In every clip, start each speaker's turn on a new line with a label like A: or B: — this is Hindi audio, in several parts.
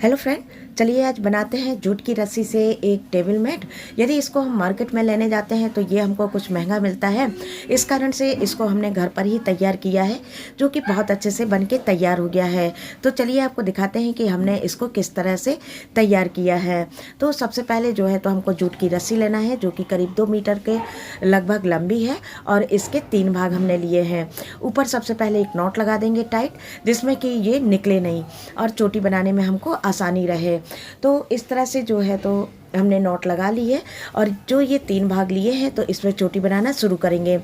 A: हेलो फ्रेंड, चलिए आज बनाते हैं जूट की रस्सी से एक टेबल मैट। यदि इसको हम मार्केट में लेने जाते हैं तो ये हमको कुछ महंगा मिलता है। इस कारण से इसको हमने घर पर ही तैयार किया है, जो कि बहुत अच्छे से बन के तैयार हो गया है। तो चलिए आपको दिखाते हैं कि हमने इसको किस तरह से तैयार किया है। तो सबसे पहले जो है तो हमको जूट की रस्सी लेना है, जो कि करीब 2 मीटर के लगभग लंबी है, और इसके 3 भाग हमने लिए हैं। ऊपर सबसे पहले एक नॉट लगा देंगे टाइट, जिसमें कि ये निकले नहीं और चोटी बनाने में हमको आसानी रहे। तो इस तरह से जो है तो हमने नॉट लगा ली है, और जो ये 3 भाग लिए हैं तो इसमें चोटी बनाना शुरू करेंगे।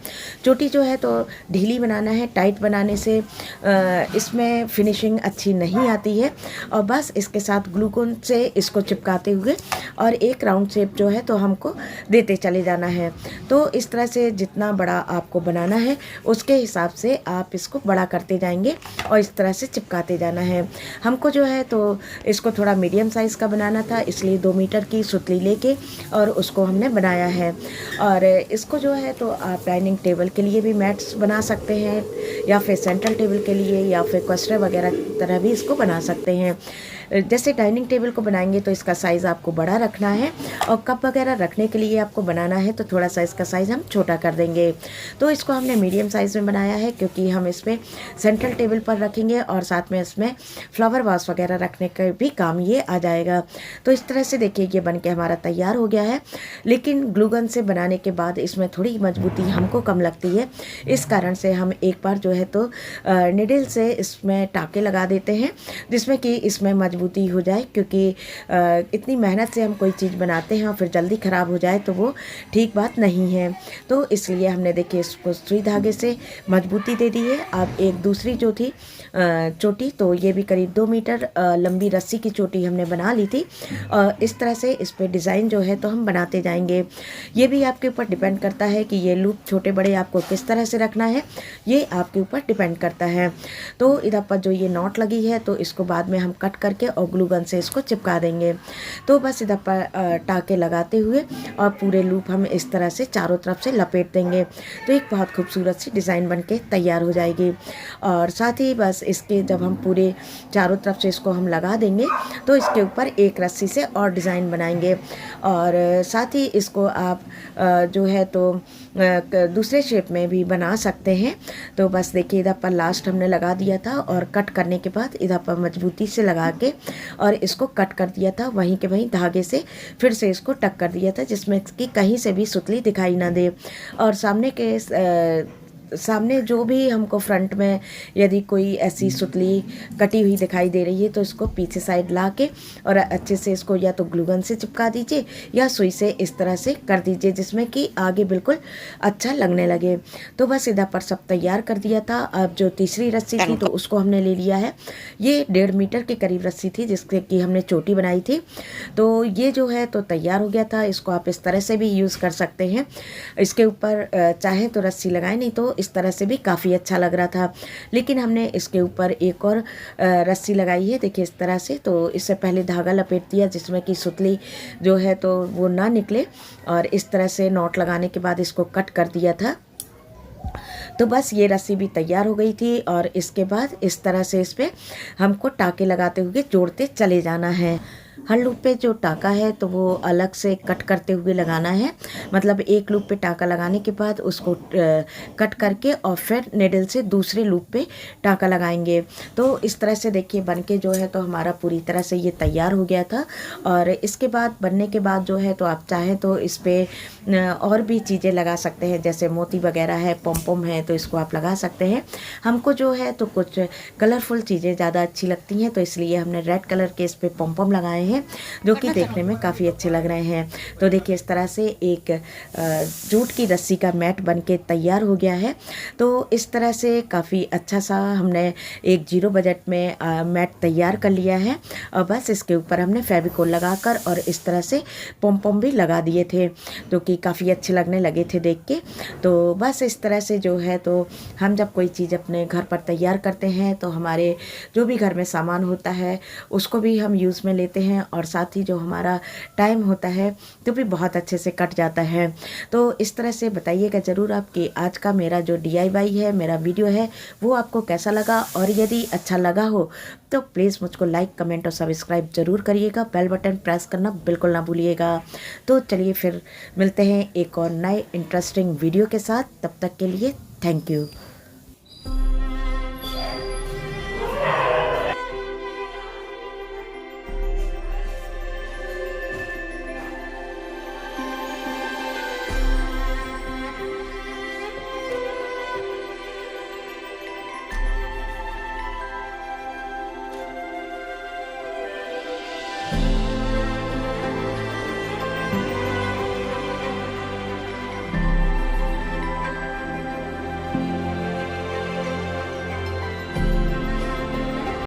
A: चोटी जो है तो ढीली बनाना है, टाइट बनाने से इसमें फिनिशिंग अच्छी नहीं आती है। और बस इसके साथ ग्लूकोन से इसको चिपकाते हुए और एक राउंड शेप जो है तो हमको देते चले जाना है। तो इस तरह से जितना बड़ा आपको बनाना है उसके हिसाब से आप इसको बड़ा करते जाएंगे और इस तरह से चिपकाते जाना है। हमको जो है तो इसको थोड़ा मीडियम साइज़ का बनाना था, इसलिए 2 मीटर की सुतली लेके और उसको हमने बनाया है। और इसको जो है तो आप डाइनिंग टेबल के लिए भी मैट्स बना सकते हैं, या फिर सेंट्रल टेबल के लिए, या फिर क्वेस्टर वगैरह की तरह भी इसको बना सकते हैं। जैसे डाइनिंग टेबल को बनाएंगे तो इसका साइज़ आपको बड़ा रखना है, और कप वगैरह रखने के लिए आपको बनाना है तो थोड़ा सा इसका साइज़ हम छोटा कर देंगे। तो इसको हमने मीडियम साइज़ में बनाया है, क्योंकि हम इस पर सेंट्रल टेबल पर रखेंगे और साथ में इसमें फ्लावर वास वगैरह रखने का भी काम ये आ जाएगा। तो इस तरह से देखिए ये बन के हमारा तैयार हो गया है। लेकिन ग्लूगन से बनाने के बाद इसमें थोड़ी मजबूती हमको कम लगती है। इस कारण से हम एक बार जो है तो निडल से इसमें टाँके लगा देते हैं, जिसमें कि इसमें मजबूती हो जाए। क्योंकि इतनी मेहनत से हम कोई चीज़ बनाते हैं और फिर जल्दी ख़राब हो जाए तो वो ठीक बात नहीं है। तो इसलिए हमने देखिए इसको सुई धागे से मजबूती दे दी है। अब एक दूसरी जो थी चोटी, तो ये भी करीब 2 मीटर लंबी रस्सी की चोटी हमने बना ली थी। इस तरह से इस पर डिज़ाइन जो है तो हम बनाते जाएंगे। ये भी आपके ऊपर डिपेंड करता है कि ये लूप छोटे बड़े आपको किस तरह से रखना है, ये आपके ऊपर डिपेंड करता है। तो इधर पर जो ये नॉट लगी है तो इसको बाद में हम कट करके और ग्लू गन से इसको चिपका देंगे। तो बस इधर पर टाँके लगाते हुए और पूरे लूप हम इस तरह से चारों तरफ से लपेट देंगे, तो एक बहुत खूबसूरत सी डिज़ाइन बन के तैयार हो जाएगी। और साथ ही बस इसके जब हम पूरे चारों तरफ से इसको हम लगा देंगे तो इसके ऊपर एक रस्सी से और डिज़ाइन बनाएंगे। और साथ ही इसको आप जो है तो दूसरे शेप में भी बना सकते हैं। तो बस देखिए इधर पर लास्ट हमने लगा दिया था, और कट करने के बाद इधर पर मजबूती से लगा के और इसको कट कर दिया था, वहीं के वहीं धागे से फिर से इसको टक कर दिया था, जिसमें कि कहीं से भी सुतली दिखाई ना दे। और सामने जो भी हमको फ्रंट में यदि कोई ऐसी सुतली कटी हुई दिखाई दे रही है तो इसको पीछे साइड ला के और अच्छे से इसको या तो ग्लूगन से चिपका दीजिए या सुई से इस तरह से कर दीजिए, जिसमें कि आगे बिल्कुल अच्छा लगने लगे। तो बस इधर पर सब तैयार कर दिया था। अब जो तीसरी रस्सी थी तो उसको हमने ले लिया है। ये 1.5 मीटर के करीब रस्सी थी, जिससे कि हमने चोटी बनाई थी। तो ये जो है तो तैयार हो गया था। इसको आप इस तरह से भी यूज़ कर सकते हैं। इसके ऊपर चाहे तो रस्सी लगाएं, नहीं तो इस तरह से भी काफ़ी अच्छा लग रहा था। लेकिन हमने इसके ऊपर एक और रस्सी लगाई है, देखिए इस तरह से। तो इससे पहले धागा लपेट दिया, जिसमें कि सुतली जो है तो वो ना निकले, और इस तरह से नॉट लगाने के बाद इसको कट कर दिया था। तो बस ये रस्सी भी तैयार हो गई थी, और इसके बाद इस तरह से इस पर हमको टाँके लगाते हुए जोड़ते चले जाना है। हर लूप पे जो टाँका है तो वो अलग से कट करते हुए लगाना है। मतलब एक लूप पे टाँका लगाने के बाद उसको कट करके और फिर निडल से दूसरे लूप पे टाँका लगाएंगे। तो इस तरह से देखिए बन के जो है तो हमारा पूरी तरह से ये तैयार हो गया था। और इसके बाद बनने के बाद जो है तो आप चाहें तो इस पर और भी चीज़ें लगा सकते हैं, जैसे मोती वगैरह है, पॉम है, तो इसको आप लगा सकते हैं। हमको जो है तो कुछ कलरफुल चीज़ें ज़्यादा अच्छी लगती हैं, तो इसलिए हमने रेड कलर के इस पर पॉम लगाए हैं, जो कि देखने में काफ़ी अच्छे लग रहे हैं। तो देखिए इस तरह से एक जूट की रस्सी का मैट बनके तैयार हो गया है। तो इस तरह से काफ़ी अच्छा सा हमने एक 0 बजट में मैट तैयार कर लिया है। और बस इसके ऊपर हमने फेविकोल लगाकर और इस तरह से पॉम भी लगा दिए थे, जो कि काफ़ी अच्छे लगने लगे थे देख के। तो बस इस तरह से जो है तो हम जब कोई चीज़ अपने घर पर तैयार करते हैं तो हमारे जो भी घर में सामान होता है उसको भी हम यूज़ में लेते हैं हैं और साथ ही जो हमारा टाइम होता है तो भी बहुत अच्छे से कट जाता है। तो इस तरह से बताइएगा ज़रूर आप कि आज का मेरा जो DIY है, मेरा वीडियो है, वो आपको कैसा लगा, और यदि अच्छा लगा हो तो प्लीज़ मुझको लाइक, कमेंट और सब्सक्राइब ज़रूर करिएगा। बेल बटन प्रेस करना बिल्कुल ना भूलिएगा। तो चलिए फिर मिलते हैं एक और नए इंटरेस्टिंग वीडियो के साथ। तब तक के लिए थैंक यू।